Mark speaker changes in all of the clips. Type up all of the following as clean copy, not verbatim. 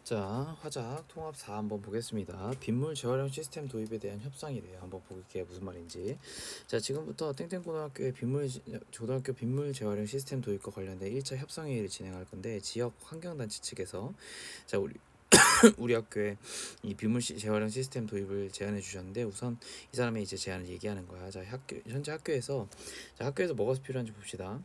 Speaker 1: 자, 화작 통합 4 한번 보겠습니다. 빗물 재활용 시스템 도입에 대한 협상이래요. 한번 볼게요. 무슨 말인지. 자, 지금부터 땡땡고등학교의 초등학교 빗물 재활용 시스템 도입과 관련된 1차 협상회의를 진행할 건데 지역 환경단체 측에서 자, 우리 학교에 이 재활용 시스템 도입을 제안해 주셨는데 우선 이 사람의 이제 제안을 얘기하는 거야. 자, 현재 학교에서 뭐가 필요한지 봅시다.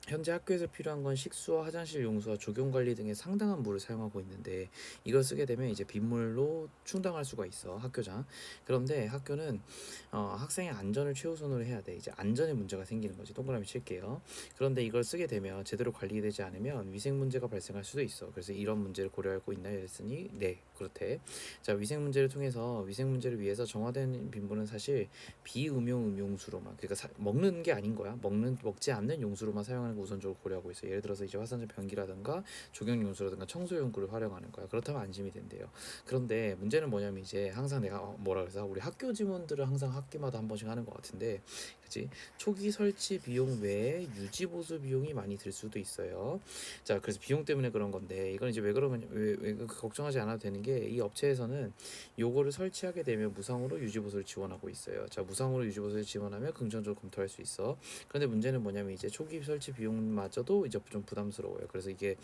Speaker 1: 현재 학교에서 필요한 건 식수와 화장실 용수와 조경 관리 등의 상당한 물을 사용하고 있는데 이걸 쓰게 되면 이제 빗물로 충당할 수가 있어 학교장. 그런데 학교는 학생의 안전을 최우선으로 해야 돼. 이제 안전에 문제가 생기는 거지. 동그라미 칠게요. 그런데 이걸 쓰게 되면 제대로 관리되지 않으면 위생 문제가 발생할 수도 있어. 그래서 이런 문제를 고려하고 있나요? 했으니 네, 그렇대. 자, 위생 문제를 위해서 정화된 빗물은 사실 비음용 음용수로만, 그러니까 먹는 게 아닌 거야. 먹지 않는 용수로만 사용하는 걸 우선적으로 고려하고 있어. 예를 들어서 이제 화산재 변기라든가 조경 용수라든가 청소 용구를 활용하는 거야. 그렇다면 안심이 된대요. 그런데 문제는 뭐냐면 이제 항상 내가 뭐라 그래서 우리 학교 지원들을 항상 학기마다 한 번씩 하는 것 같은데, 그치? 초기 설치 비용 외에 유지 보수 비용이 많이 들 수도 있어요. 자, 그래서 비용 때문에 그런 건데 이건 이제 왜 그러면 왜 걱정하지 않아도 되는 게, 이 업체에서는 요거를 설치하게 되면 무상으로 유지보수를 지원하고 있어요. 자, 무상으로 유지보수를 지원하면 긍정적으로 검토할 수 있어. 그런데 문제는 뭐냐면 이제 초기 설치 비용마저도 이제 좀 부담스러워요. 그래서 이게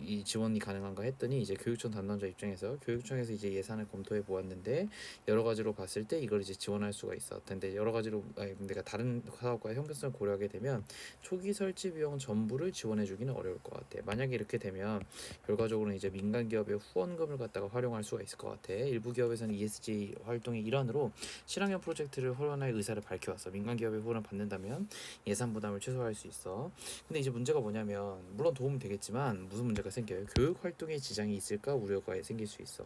Speaker 1: 이 지원이 가능한가 했더니 이제 교육청 담당자 입장에서 교육청에서 이제 예산을 검토해 보았는데 여러 가지로 봤을 때 이걸 이제 지원할 수가 있어. 근데 여러 가지로 내가 다른 사업과의 형평성을 고려하게 되면 초기 설치 비용 전부를 지원해 주기는 어려울 것 같아. 만약에 이렇게 되면 결과적으로는 이제 민간 기업의 후원금을 갖다가 활용할 수가 있을 것 같아. 일부 기업에서는 ESG 활동의 일환으로 실학년 프로젝트를 후원할 의사를 밝혀왔어. 민간 기업의 후원을 받는다면 예산 부담을 최소화할 수 있어. 근데 이제 문제가 뭐냐면, 물론 도움이 되겠지만 무슨 문제가 생겨요? 교육 활동에 지장이 있을까 우려가 생길 수 있어.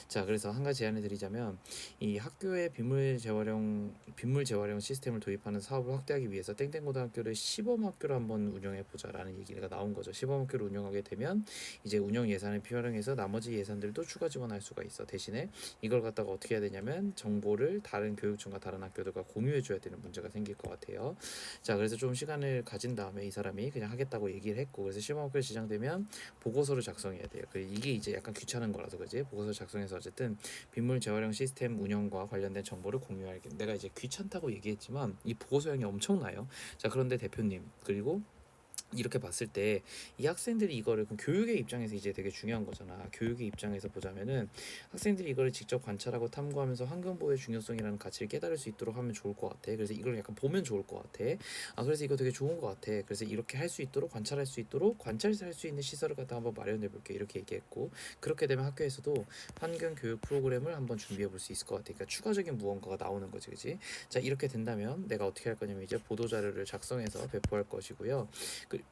Speaker 1: 자, 그래서 한 가지 제안을 드리자면, 이 학교에 빗물 재활용 시스템을 도입하는 사업을 확대하기 위해서 땡땡고등학교를 시범 학교로 한번 운영해 보자라는 얘기가 나온 거죠. 시범 학교를 운영하게 되면 이제 운영 예산을 활용해서 나머지 예산들도 추가 지원할 수가 있어. 대신에 이걸 갖다가 어떻게 해야 되냐면 정보를 다른 교육청과 다른 학교들과 공유해 줘야 되는 문제가 생길 것 같아요. 자, 그래서 좀 시간을 가진 다음에 이 사람이 그냥 하겠다고 얘기를 했고, 그래서 시범학교 지정되면 보고서를 작성해야 돼요. 이게 이제 약간 귀찮은 거라서 그지? 보고서 작성해서 어쨌든 빗물 재활용 시스템 운영과 관련된 정보를 공유하게. 내가 이제 귀찮다고 얘기했지만 이 보고서량이 엄청나요. 자, 그런데 대표님, 그리고 이렇게 봤을 때 이 학생들이 이거를, 그럼 교육의 입장에서 이제 되게 중요한 거잖아. 교육의 입장에서 보자면은 학생들이 이거를 직접 관찰하고 탐구하면서 환경보호의 중요성이라는 가치를 깨달을 수 있도록 하면 좋을 것 같아. 그래서 이걸 약간 보면 좋을 것 같아. 그래서 이거 되게 좋은 것 같아. 그래서 이렇게 할 수 있도록, 관찰할 수 있도록 관찰할 수 있는 시설을 갖다 한번 마련해 볼게, 이렇게 얘기했고, 그렇게 되면 학교에서도 환경 교육 프로그램을 한번 준비해 볼 수 있을 것 같아. 그러니까 추가적인 무언가가 나오는 거지, 그지? 자, 이렇게 된다면 내가 어떻게 할 거냐면 이제 보도 자료를 작성해서 배포할 것이고요.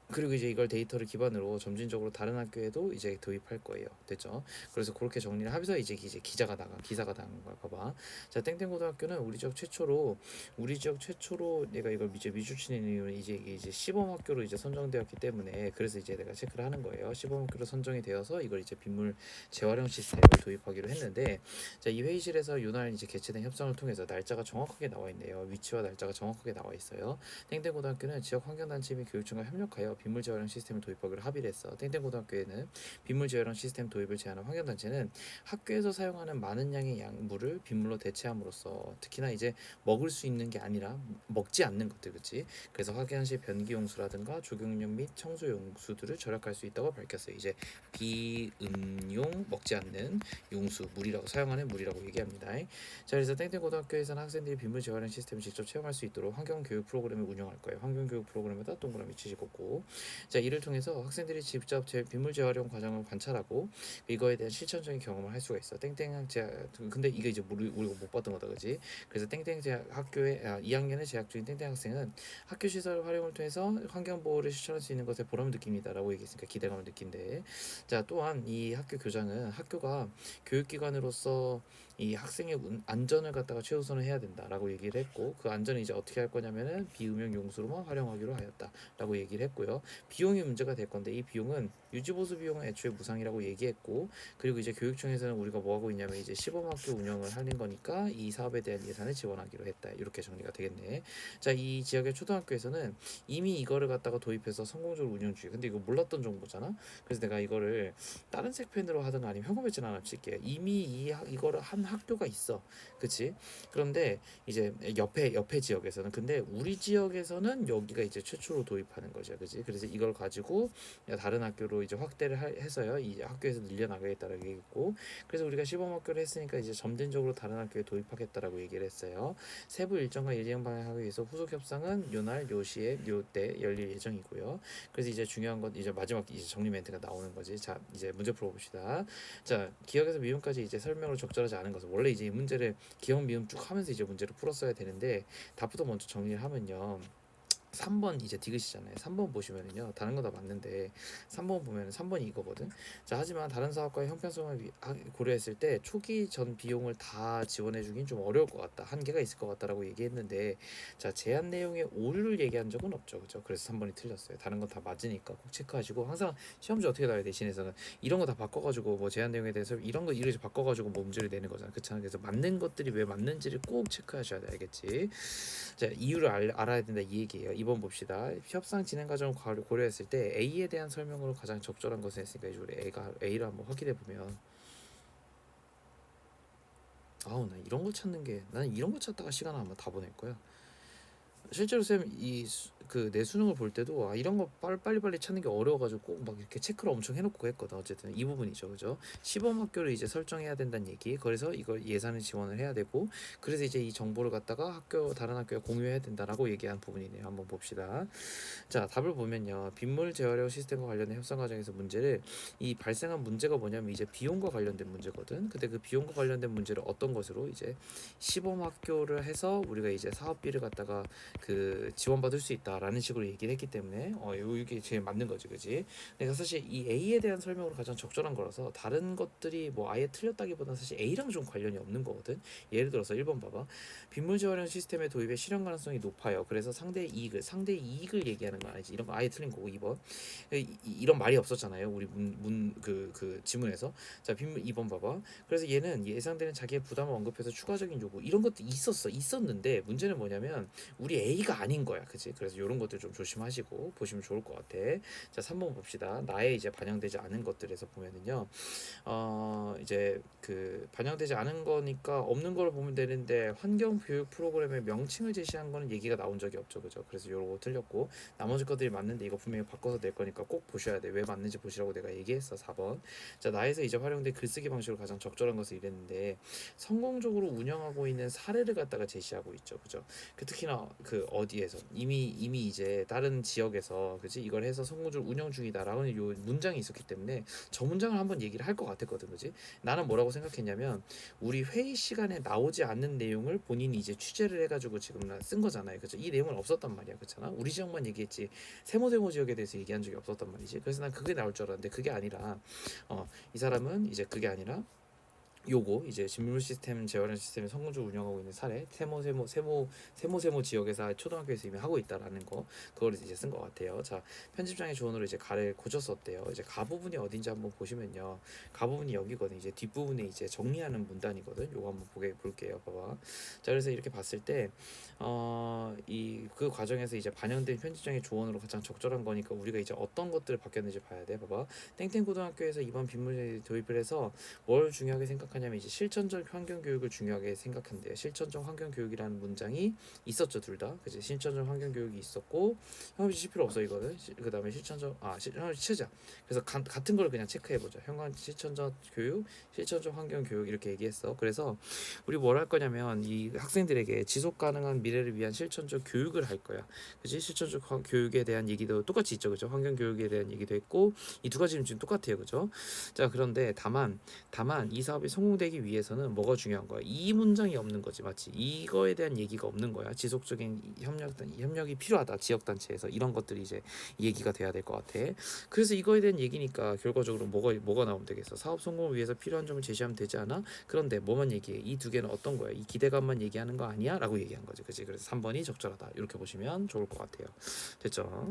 Speaker 1: 그리고 이제 이걸 데이터를 기반으로 점진적으로 다른 학교에도 이제 도입할 거예요. 됐죠? 그래서 그렇게 정리를 하면서 이제 기사가 나간 거야. 봐봐. 자, 땡땡고등학교는 우리 지역 최초로 내가 이걸 이제 미주치는 이유는 이제 시범 학교로 이제 선정되었기 때문에, 그래서 이제 내가 체크를 하는 거예요. 시범 학교로 선정이 되어서 이걸 이제 빗물 재활용 시스템을 도입하기로 했는데, 자, 이 회의실에서 이날 이제 개최된 협상을 통해서 날짜가 정확하게 나와 있네요. 위치와 날짜가 정확하게 나와 있어요. 땡땡고등학교는 지역 환경단체 및 교육청과 협력하여 빗물 재활용 시스템을 도입하기로 합의를 했어. 땡땡고등학교에는 빗물 재활용 시스템 도입을 제안한 환경단체는 학교에서 사용하는 많은 양의 물을 빗물로 대체함으로써 특히나 이제 먹을 수 있는 게 아니라 먹지 않는 것들, 그렇지? 그래서 화장실 변기 용수라든가 조경용 및 청소 용수들을 절약할 수 있다고 밝혔어요. 이제 비음용, 먹지 않는 용수 물이라고, 사용하는 물이라고 얘기합니다. 자, 그래서 땡땡고등학교에서는 학생들이 빗물 재활용 시스템을 직접 체험할 수 있도록 환경교육 프로그램을 운영할 거예요. 환경교육 프로그램에다 동그라미 치시고, 자, 이를 통해서 학생들이 직접 빗물 재활용 과정을 관찰하고 이거에 대한 실천적인 경험을 할 수가 있어. 근데 이게 이제 우리가 못 봤던 거다, 그지? 그래서 땡땡 제 학교에 2학년에 재학 중인 땡땡 학생은 학교 시설 활용을 통해서 환경 보호를 실천할 수 있는 것에 보람을 느낍니다라고 얘기했으니까 기대감을 느낀대. 자, 또한 이 학교 교장은 학교가 교육기관으로서 이 학생의 안전을 갖다가 최우선을 해야 된다라고 얘기를 했고, 그 안전을 이제 어떻게 할 거냐면은 비음용 용수로만 활용하기로 하였다라고 얘기를 했고요. 비용이 문제가 될 건데 이 비용은 유지보수 비용은 애초에 무상이라고 얘기했고, 그리고 이제 교육청에서는 우리가 뭐 하고 있냐면 이제 시범학교 운영을 하는 거니까 이 사업에 대한 예산을 지원하기로 했다. 이렇게 정리가 되겠네. 자, 이 지역의 초등학교에서는 이미 이거를 갖다가 도입해서 성공적으로 운영 중이에요. 근데 이거 몰랐던 정보잖아. 그래서 내가 이거를 다른 색펜으로 하든 아니면 현금 배치나 하나 칠게. 이미 이거를 한 학교가 있어. 그치? 그런데 이제 옆에 지역에서는, 근데 우리 지역에서는 여기가 이제 최초로 도입하는 거죠. 그치? 그래서 이걸 가지고 다른 학교로 이제 확대를 해서요. 이 학교에서 늘려나가겠다라고 얘기했고, 그래서 우리가 시범 학교를 했으니까 이제 점진적으로 다른 학교에 도입하겠다라고 얘기를 했어요. 세부 일정과 일정 방향하기 위해서 후속 협상은 요날 요시에 요때 열릴 예정이고요. 그래서 이제 중요한 건 이제 마지막 이제 정리 멘트가 나오는 거지. 자, 이제 문제 풀어봅시다. 자, 기억에서 미음까지 이제 설명으로 적절하지 않은 것은, 원래 이제 이 문제를 기억 미음 쭉 하면서 이제 문제를 풀었어야 되는데 답부터 먼저 정리를 하면요. 3번 이제 디귿이잖아요. 3번 보시면은요. 다른 거 다 맞는데 3번 보면은 3번이 이거거든. 자, 하지만 다른 사업과의 형평성을 고려했을 때 초기 전 비용을 다 지원해 주긴 좀 어려울 것 같다. 한계가 있을 것 같다라고 얘기했는데, 자, 제안 내용에 오류를 얘기한 적은 없죠. 그죠? 그래서 3번이 틀렸어요. 다른 건 다 맞으니까 꼭 체크하시고, 항상 시험지 어떻게 나와요? 대신에서는 이런 거 다 바꿔가지고 뭐 제안 내용에 대해서 이런 거 이렇게 바꿔가지고 뭐 문제를 내는 거잖아. 그렇잖아. 그래서 맞는 것들이 왜 맞는지를 꼭 체크하셔야 돼. 알겠지? 자, 이유를 알아야 된다 이 얘기예요. 2번 봅시다. 협상 진행 과정을 고려했을 때 A에 대한 설명으로 가장 적절한 것은 했으니까 이제 우리 A를 한번 확인해 보면, 아우 나 이런 거 찾는 게, 나는 이런 거 찾다가 시간 아마 다 보낼 거야. 실제로 쌤 이 그 내 수능을 볼 때도 이런 거 빨리빨리 찾는 게 어려워가지고 꼭 막 이렇게 체크를 엄청 해놓고 했거든. 어쨌든 이 부분이죠, 그죠? 시범 학교를 이제 설정해야 된다는 얘기. 그래서 이걸 예산을 지원을 해야 되고, 그래서 이제 이 정보를 갖다가 다른 학교에 공유해야 된다라고 얘기한 부분이네요. 한번 봅시다. 자, 답을 보면요. 빗물 재활용 시스템과 관련된 협상 과정에서 문제를, 이 발생한 문제가 뭐냐면 이제 비용과 관련된 문제거든. 근데 그 비용과 관련된 문제를 어떤 것으로 이제 시범 학교를 해서 우리가 이제 사업비를 갖다가 그 지원받을 수 있다라는 식으로 얘기를 했기 때문에 이게 제일 맞는 거지, 그지? 그러니까 사실 이 A에 대한 설명으로 가장 적절한 거라서 다른 것들이 뭐 아예 틀렸다기보다는 사실 A랑 좀 관련이 없는 거거든. 예를 들어서 1번 봐봐. 빗물 재활용 시스템의 도입에 실현 가능성이 높아요. 그래서 상대 이익을 얘기하는 거 아니지. 이런 거 아예 틀린 거고. 2번 이런 말이 없었잖아요. 우리 그 지문에서. 자, 빗물 2번 봐봐. 그래서 얘는 예상되는 자기의 부담을 언급해서 추가적인 요구 이런 것도 있었는데 문제는 뭐냐면 우리 A가 아닌 거야. 그치? 그래서 이런 것들 좀 조심하시고 보시면 좋을 것 같아. 자, 3번 봅시다. 나의 이제 반영되지 않은 것들에서 보면은요. 이제 그 반영되지 않은 거니까 없는 걸 보면 되는데, 환경 교육 프로그램의 명칭을 제시한 거는 얘기가 나온 적이 없죠. 그죠? 그래서 요거 틀렸고, 나머지 것들이 맞는데 이거 분명히 바꿔서 낼 거니까 꼭 보셔야 돼. 왜 맞는지 보시라고 내가 얘기했어. 4번. 자, 나에서 이제 활용된 글쓰기 방식으로 가장 적절한 것을 이랬는데, 성공적으로 운영하고 있는 사례를 갖다가 제시하고 있죠. 그죠? 특히나 그 어디에서 이미 이제 다른 지역에서, 그지? 이걸 해서 성공적으로 운영 중이다라는 요 문장이 있었기 때문에 저 문장을 한번 얘기를 할 것 같았거든. 그지? 나는 뭐라고 생각했냐면, 우리 회의 시간에 나오지 않는 내용을 본인이 이제 취재를 해가지고 지금 쓴 거잖아요. 그죠? 이 내용은 없었단 말이야. 그렇잖아. 우리 지역만 얘기했지 세모 지역에 대해서 얘기한 적이 없었단 말이지. 그래서 난 그게 나올 줄 알았는데 그게 아니라, 이 사람은 이제 그게 아니라 요거 이제 진물 시스템 재활용 시스템을 성공적으로 운영하고 있는 사례, 세모 지역에서 초등학교에서 이미 하고 있다라는 거, 그걸 이제 쓴 것 같아요. 자, 편집장의 조언으로 이제 가를 고쳤었대요. 이제 가 부분이 어딘지 한번 보시면요, 가 부분이 여기거든. 이제 뒷부분에 이제 정리하는 문단이거든. 요거 한번 볼게요. 봐봐. 자, 그래서 이렇게 봤을 때 이 그 과정에서 이제 반영된 편집장의 조언으로 가장 적절한 거니까 우리가 이제 어떤 것들을 바뀌었는지 봐야 돼. 봐봐. 땡땡 고등학교에서 이번 빗물 도입을 해서 뭘 중요하게 생각하냐면 이제 실천적 환경 교육을 중요하게 생각한대요. 실천적 환경 교육이라는 문장이 있었죠, 둘 다. 그치? 실천적 환경 교육이 있었고, 형용지 칠 필요 없어 이거는. 그다음에 형용지 치자. 그래서 같은 걸 그냥 체크해 보자. 실천적 교육, 실천적 환경 교육 이렇게 얘기했어. 그래서 우리 뭘 할 거냐면 이 학생들에게 지속 가능한 미래를 위한 실천적 교육을 할 거야. 그치? 실천적 교육에 대한 얘기도 똑같이 있죠, 그죠? 환경 교육에 대한 얘기도 했고, 이 두 가지는 지금 똑같아요, 그죠? 자, 그런데 다만 이 사업이 성공되기 위해서는 뭐가 중요한 거야? 이 문장이 없는 거지, 맞지? 이거에 대한 얘기가 없는 거야. 지속적인 협력이 필요하다. 지역 단체에서 이런 것들이 이제 얘기가 돼야 될 것 같아. 그래서 이거에 대한 얘기니까 결과적으로 뭐가 나오면 되겠어? 사업 성공을 위해서 필요한 점을 제시하면 되지 않아? 그런데 뭐만 얘기해? 이 두 개는 어떤 거야? 이 기대감만 얘기하는 거 아니야? 라고 얘기한 거지, 그치? 그래서 3번이 적절하다. 이렇게 보시면 좋을 것 같아요. 됐죠?